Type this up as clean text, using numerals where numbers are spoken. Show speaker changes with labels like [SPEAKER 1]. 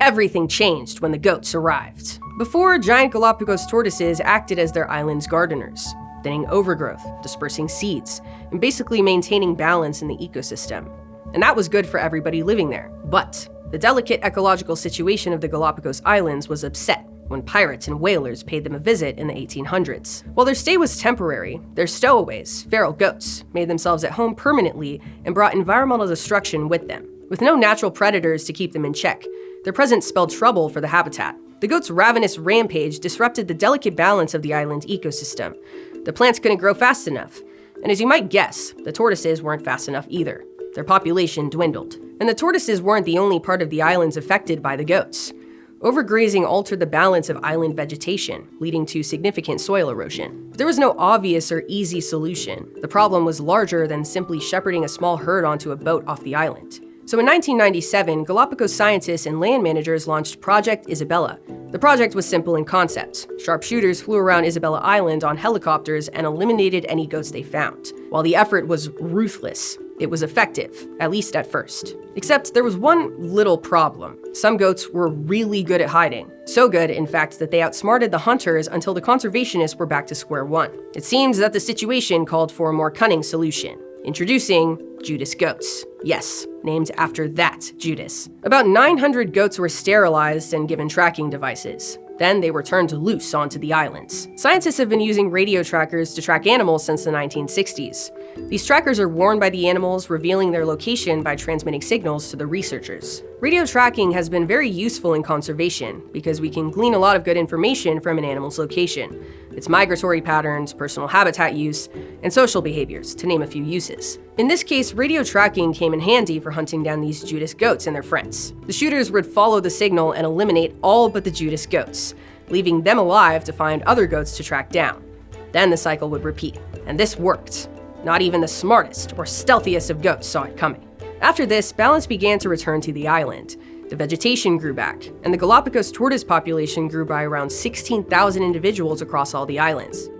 [SPEAKER 1] everything changed when the goats arrived. Before, giant Galapagos tortoises acted as their island's gardeners, thinning overgrowth, dispersing seeds, and basically maintaining balance in the ecosystem. And that was good for everybody living there. But the delicate ecological situation of the Galapagos Islands was upset when pirates and whalers paid them a visit in the 1800s. While their stay was temporary, their stowaways, feral goats, made themselves at home permanently and brought environmental destruction with them. With no natural predators to keep them in check, their presence spelled trouble for the habitat. The goats' ravenous rampage disrupted the delicate balance of the island ecosystem. The plants couldn't grow fast enough. And as you might guess, the tortoises weren't fast enough either. Their population dwindled. And the tortoises weren't the only part of the islands affected by the goats. Overgrazing altered the balance of island vegetation, leading to significant soil erosion. But there was no obvious or easy solution. The problem was larger than simply shepherding a small herd onto a boat off the island. So in 1997, Galapagos scientists and land managers launched Project Isabella. The project was simple in concept. Sharpshooters flew around Isabella Island on helicopters and eliminated any goats they found. While the effort was ruthless, it was effective, at least at first. Except there was one little problem. Some goats were really good at hiding. So good, in fact, that they outsmarted the hunters until the conservationists were back to square one. It seems that the situation called for a more cunning solution. Introducing Judas goats. Yes, named after that Judas. About 900 goats were sterilized and given tracking devices. Then they were turned loose onto the islands. Scientists have been using radio trackers to track animals since the 1960s. These trackers are worn by the animals, revealing their location by transmitting signals to the researchers. Radio tracking has been very useful in conservation because we can glean a lot of good information from an animal's location, its migratory patterns, personal habitat use, and social behaviors, to name a few uses. In this case, radio tracking came in handy for hunting down these Judas goats and their friends. The shooters would follow the signal and eliminate all but the Judas goats, leaving them alive to find other goats to track down. Then the cycle would repeat, and this worked. Not even the smartest or stealthiest of goats saw it coming. After this, balance began to return to the island. The vegetation grew back, and the Galapagos tortoise population grew by around 16,000 individuals across all the islands.